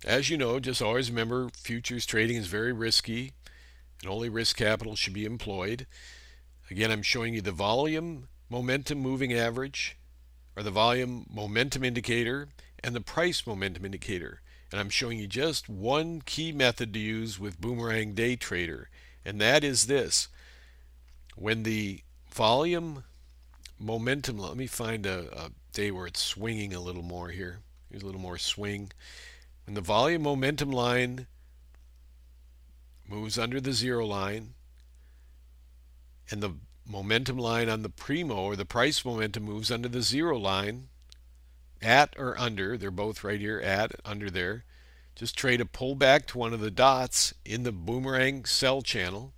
As you know, just always remember futures trading is very risky and only risk capital should be employed. Again, I'm showing you the volume momentum moving average, or the volume momentum indicator, and the price momentum indicator. And I'm showing you just one key method to use with Boomerang Day Trader, and that is this. When the volume momentum, let me find a day where it's swinging a little more here. Here's a little more swing. When the volume momentum line moves under the zero line, and the momentum line on the PRIMO or the price momentum moves under the zero line, at or under, they're both right here, at, under there. Just trade a pullback to one of the dots in the Boomerang sell channel.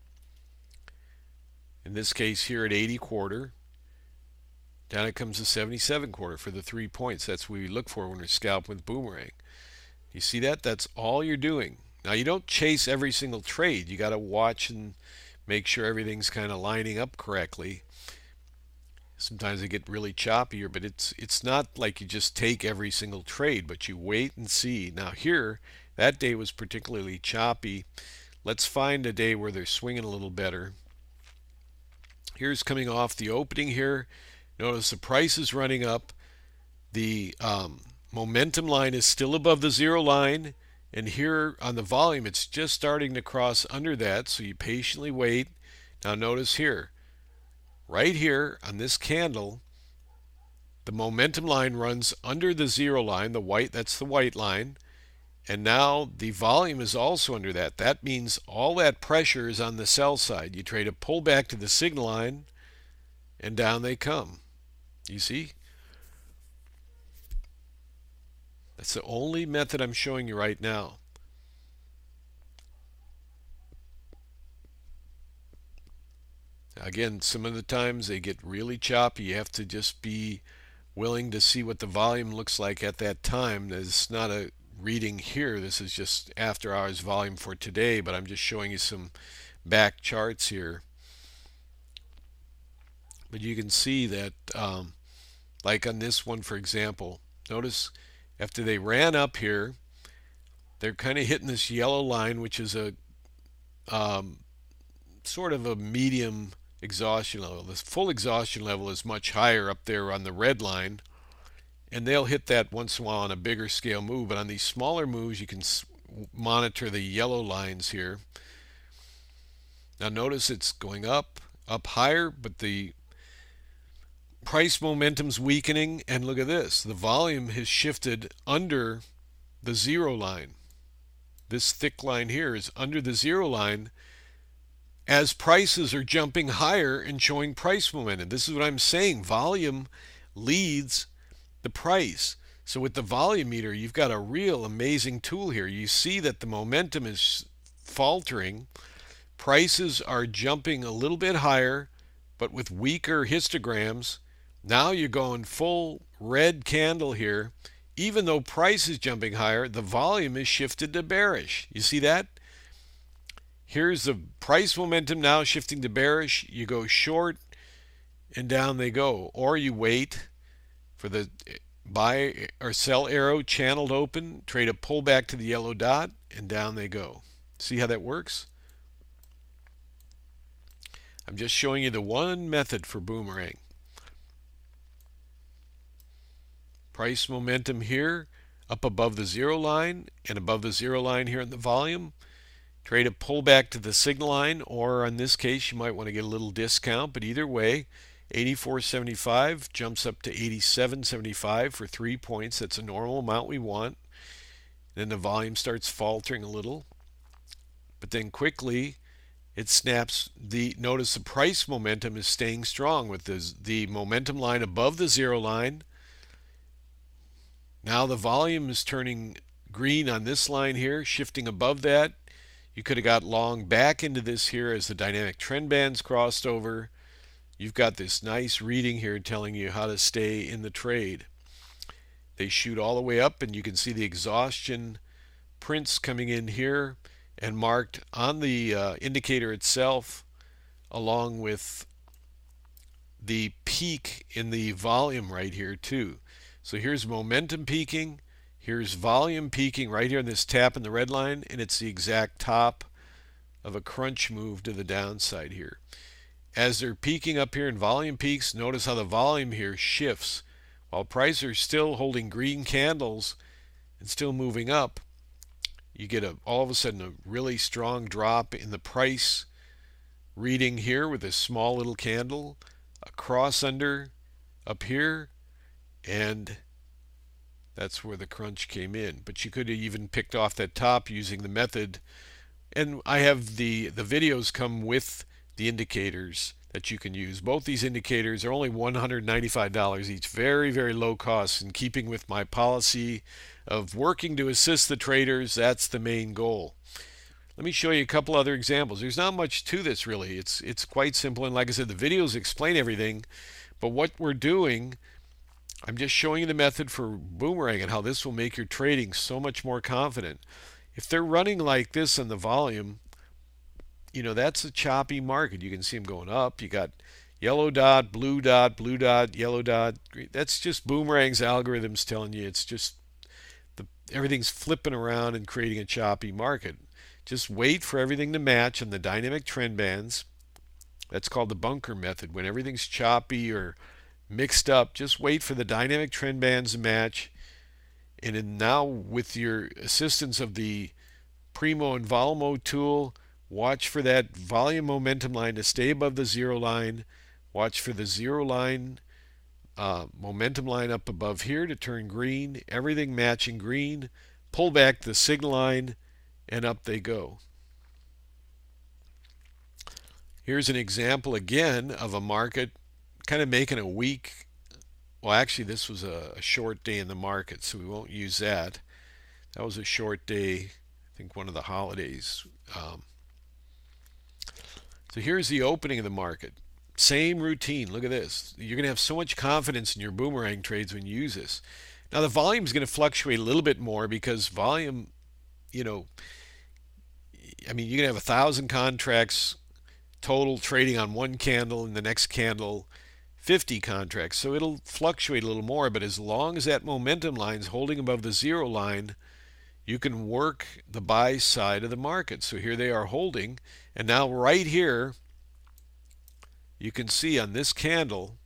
In this case here at 80 quarter. Down it comes to 77 quarter for the 3 points. That's what we look for when we're scalping with Boomerang. You see that? That's all you're doing. Now you don't chase every single trade. You got to watch and make sure everything's kind of lining up correctly. Sometimes they get really choppier, but it's not like you just take every single trade, but you wait and see. Now here, that day was particularly choppy. Let's find a day where they're swinging a little better. Here's coming off the opening here. Notice the price is running up. The momentum line is still above the zero line. And here on the volume, it's just starting to cross under that. So you patiently wait. Now notice here, right here on this candle, the momentum line runs under the zero line, the white, that's the white line. And now the volume is also under that. That means all that pressure is on the sell side. You trade a pullback to the signal line, and down they come. You see? That's the only method I'm showing you right now. Again, some of the times they get really choppy. You have to just be willing to see what the volume looks like at that time. There's not a reading here. This is just after hours volume for today, but I'm just showing you some back charts here. But you can see that, like on this one, for example, notice after they ran up here, they're kind of hitting this yellow line, which is a sort of a medium exhaustion level. The full exhaustion level is much higher up there on the red line, and they'll hit that once in a while on a bigger scale move. But on these smaller moves, you can monitor the yellow lines here. Now notice it's going up higher, but the price momentum's weakening, and look at this. The volume has shifted under the zero line. This thick line here is under the zero line as prices are jumping higher and showing price momentum. This is what I'm saying. Volume leads the price. So with the volume meter, you've got a real amazing tool here. You see that the momentum is faltering. Prices are jumping a little bit higher, but with weaker histograms. Now you're going full red candle here. Even though price is jumping higher, the volume is shifted to bearish. You see that? Here's the price momentum now shifting to bearish. You go short and down they go. Or you wait for the buy or sell arrow channeled open, trade a pullback to the yellow dot, and down they go. See how that works? I'm just showing you the one method for Boomerang. Price momentum here up above the zero line and above the zero line here in the volume. Trade a pullback to the signal line, or in this case you might want to get a little discount, but either way, 84.75 jumps up to 87.75 for 3 points. That's a normal amount we want. Then the volume starts faltering a little, but then quickly it snaps. Notice the price momentum is staying strong with the momentum line above the zero line. Now the volume is turning green on this line here, shifting above that. You could have got long back into this here as the dynamic trend bands crossed over. You've got this nice reading here telling you how to stay in the trade. They shoot all the way up, and you can see the exhaustion prints coming in here and marked on the indicator itself, along with the peak in the volume right here too. So here's momentum peaking. Here's volume peaking right here in this tap in the red line, and it's the exact top of a crunch move to the downside here. As they're peaking up here in volume peaks, notice how the volume here shifts. While prices are still holding green candles and still moving up, you get all of a sudden a really strong drop in the price reading here with this small little candle, a cross under up here, and that's where the crunch came in. But you could have even picked off that top using the method. And I have the videos come with the indicators that you can use. Both these indicators are only $195 each. Very, very low cost, in keeping with my policy of working to assist the traders. That's the main goal. Let me show you a couple other examples. There's not much to this really. It's quite simple, and like I said, the videos explain everything. But what we're doing, I'm just showing you the method for boomerang and how this will make your trading so much more confident. If they're running like this on the volume, that's a choppy market. You can see them going up. You got yellow dot, blue dot, yellow dot. That's just Boomerang's algorithms telling you it's just everything's flipping around and creating a choppy market. Just wait for everything to match on the dynamic trend bands. That's called the bunker method. When everything's choppy or mixed up, just wait for the dynamic trend bands to match. And now with your assistance of the PRIMO and VOLMO tool, watch for that volume momentum line to stay above the zero line. Watch for the zero line momentum line up above here to turn green. Everything matching green. Pull back the signal line, and up they go. Here's an example again of a market kind of making a weak, well actually this was a short day in the market, so we won't use that. That was a short day, I think one of the holidays. So here's the opening of the market. Same routine. Look at this. You're going to have so much confidence in your boomerang trades when you use this. Now the volume is going to fluctuate a little bit more because volume, I mean, you can have 1,000 contracts total trading on one candle, and the next candle 50 contracts. So it'll fluctuate a little more, but as long as that momentum line is holding above the zero line, you can work the buy side of the market. So here they are holding, and now right here you can see on this candle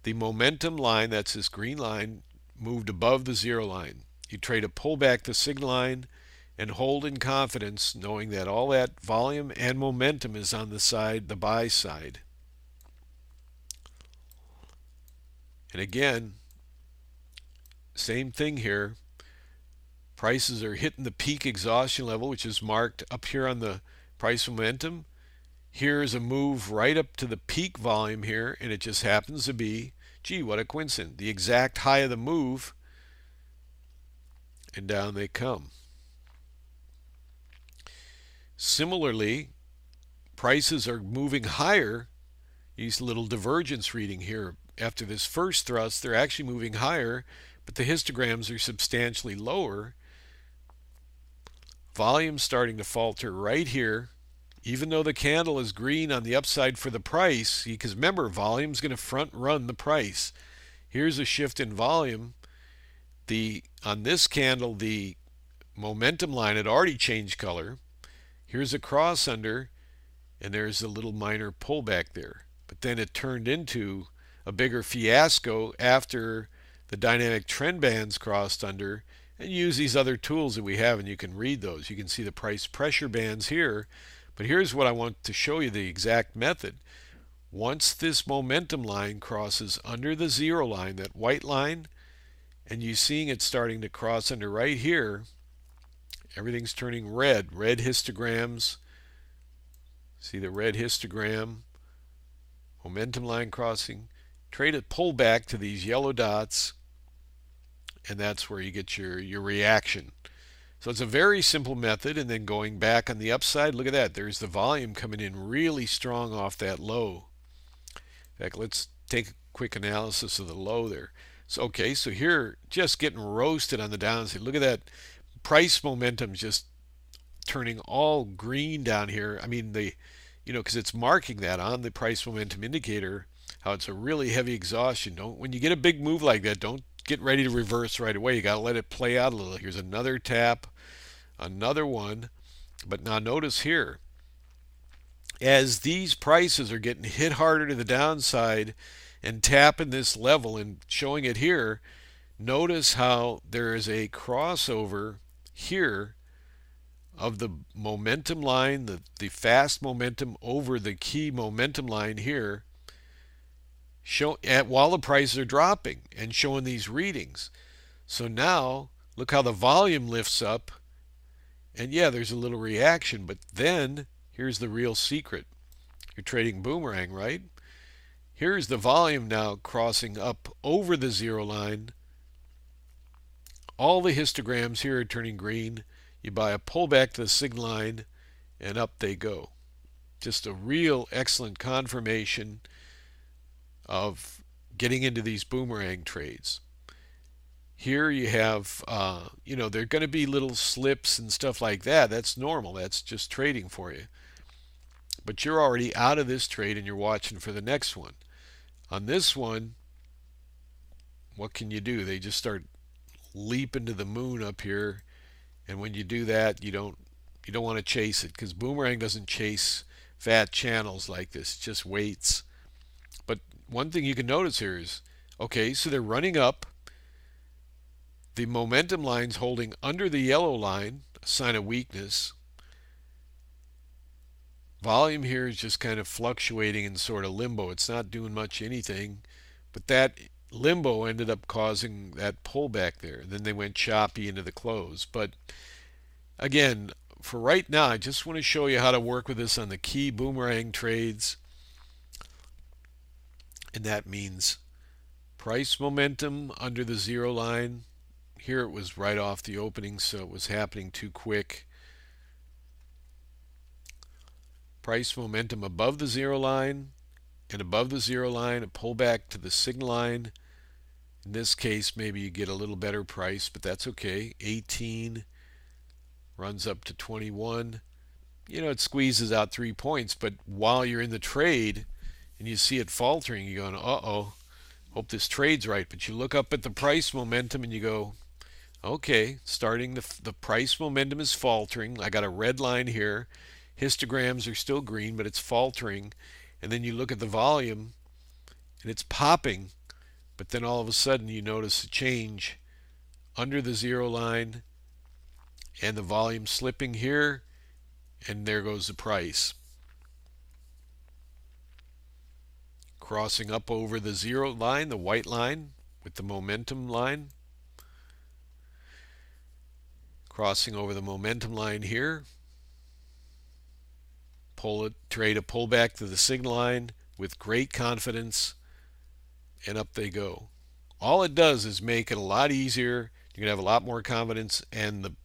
the momentum line, that's this green line, moved above the zero line. You trade a pullback to signal line and hold in confidence, knowing that all that volume and momentum is on the side, the buy side. And again, same thing here. Prices are hitting the peak exhaustion level, which is marked up here on the price momentum. Here's a move right up to the peak volume here, and it just happens to be, gee, what a coincidence, the exact high of the move, and down they come. Similarly, prices are moving higher. These little divergence reading here after this first thrust, they're actually moving higher, but the histograms are substantially lower. Volume starting to falter right here, even though the candle is green on the upside for the price, because remember, volume is going to front run the price. Here's a shift in volume. On this candle, the momentum line had already changed color. Here's a cross under, and there's a little minor pullback there. But then it turned into a bigger fiasco after the dynamic trend bands crossed under. And use these other tools that we have, and you can read those. You can see the price pressure bands here. But here's what I want to show you, the exact method. Once this momentum line crosses under the zero line, that white line, and you're seeing it starting to cross under right here, everything's turning red histograms. See the red histogram, momentum line crossing. Trade a pullback to these yellow dots, and that's where you get your reaction. So it's a very simple method. And then going back on the upside, look at that. There's the volume coming in really strong off that low. In fact, let's take a quick analysis of the low there. So, okay, so here, just getting roasted on the downside. Look at that price momentum just turning all green down here. I mean, because it's marking that on the price momentum indicator, how it's a really heavy exhaustion. When you get a big move like that, don't get ready to reverse right away. You got to let it play out a little. Here's another tap, another one. But now notice here, as these prices are getting hit harder to the downside and tapping this level and showing it here, notice how there is a crossover here of the momentum line, the fast momentum over the key momentum line here, while the prices are dropping and showing these readings. So now look how the volume lifts up, and yeah, there's a little reaction, but then here's the real secret. You're trading boomerang, right? Here's the volume now crossing up over the zero line. All the histograms here are turning green. You buy a pullback to the signal line, and up they go. Just a real excellent confirmation of getting into these boomerang trades. Here you have, there are going to be little slips and stuff like that. That's normal. That's just trading for you. But you're already out of this trade and you're watching for the next one. On this one, what can you do? They just start leaping to the moon up here. And when you do that, you don't want to chase it, because boomerang doesn't chase fat channels like this. It just waits. But one thing you can notice here is, okay, so they're running up. The momentum line's holding under the yellow line, a sign of weakness. Volume here is just kind of fluctuating in sort of limbo. It's not doing much anything, but that limbo ended up causing that pullback there. Then they went choppy into the close. But again, for right now, I just want to show you how to work with this on the key boomerang trades. And that means price momentum under the zero line. Here it was right off the opening, so it was happening too quick. Price momentum above the zero line, and above the zero line, a pullback to the signal line. In this case, maybe you get a little better price, but that's okay. 18 runs up to 21. It squeezes out 3 points, but while you're in the trade and you see it faltering, you're going, uh-oh, hope this trade's right. But you look up at the price momentum and you go, okay, starting the price momentum is faltering. I got a red line here. Histograms are still green, but it's faltering. And then you look at the volume and it's popping, but then all of a sudden you notice a change under the zero line and the volume slipping here, and there goes the price. Crossing up over the zero line, the white line with the momentum line. Crossing over the momentum line here. Trade a pullback to the signal line with great confidence, and up they go. All it does is make it a lot easier. You can have a lot more confidence, and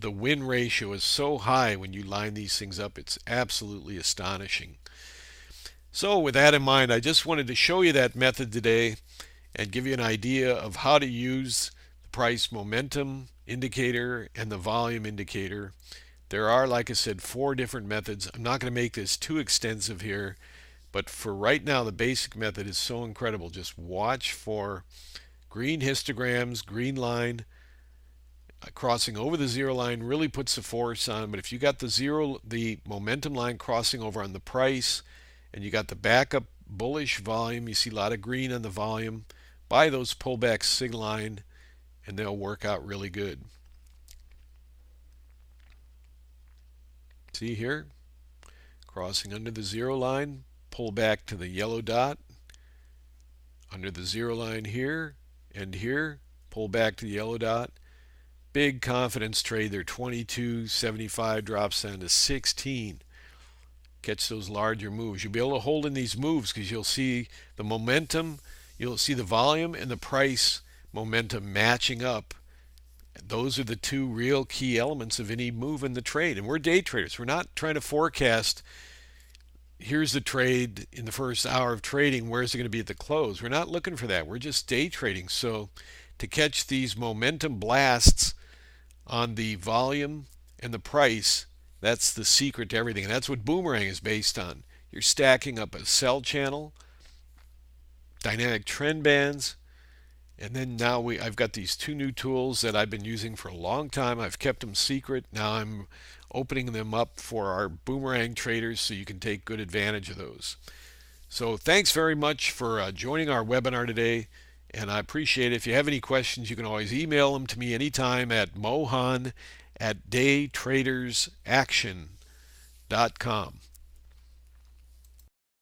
the win ratio is so high when you line these things up. It's absolutely astonishing. So with that in mind, I just wanted to show you that method today and give you an idea of how to use the price momentum indicator and the volume indicator. There are, like I said, 4 different methods. I'm not going to make this too extensive here, but for right now, the basic method is so incredible. Just watch for green histograms, green line crossing over the zero line really puts the force on. But if you got the momentum line crossing over on the price, and you got the backup bullish volume, you see a lot of green on the volume, buy those pullback signal line, and they'll work out really good. See here, crossing under the zero line, pull back to the yellow dot, under the zero line here, and here, pull back to the yellow dot. Big confidence trade there, 22.75 drops down to 16. Catch those larger moves. You'll be able to hold in these moves because you'll see the momentum, you'll see the volume and the price momentum matching up. Those are the 2 real key elements of any move in the trade. And we're day traders. We're not trying to forecast, here's the trade in the first hour of trading, where's it going to be at the close? We're not looking for that. We're just day trading. So to catch these momentum blasts on the volume and the price, that's the secret to everything. And that's what boomerang is based on. You're stacking up a sell channel, dynamic trend bands, And then now I've got these two new tools that I've been using for a long time. I've kept them secret. Now I'm opening them up for our boomerang traders so you can take good advantage of those. So thanks very much for joining our webinar today, and I appreciate it. If you have any questions, you can always email them to me anytime at mohan@daytradersaction.com.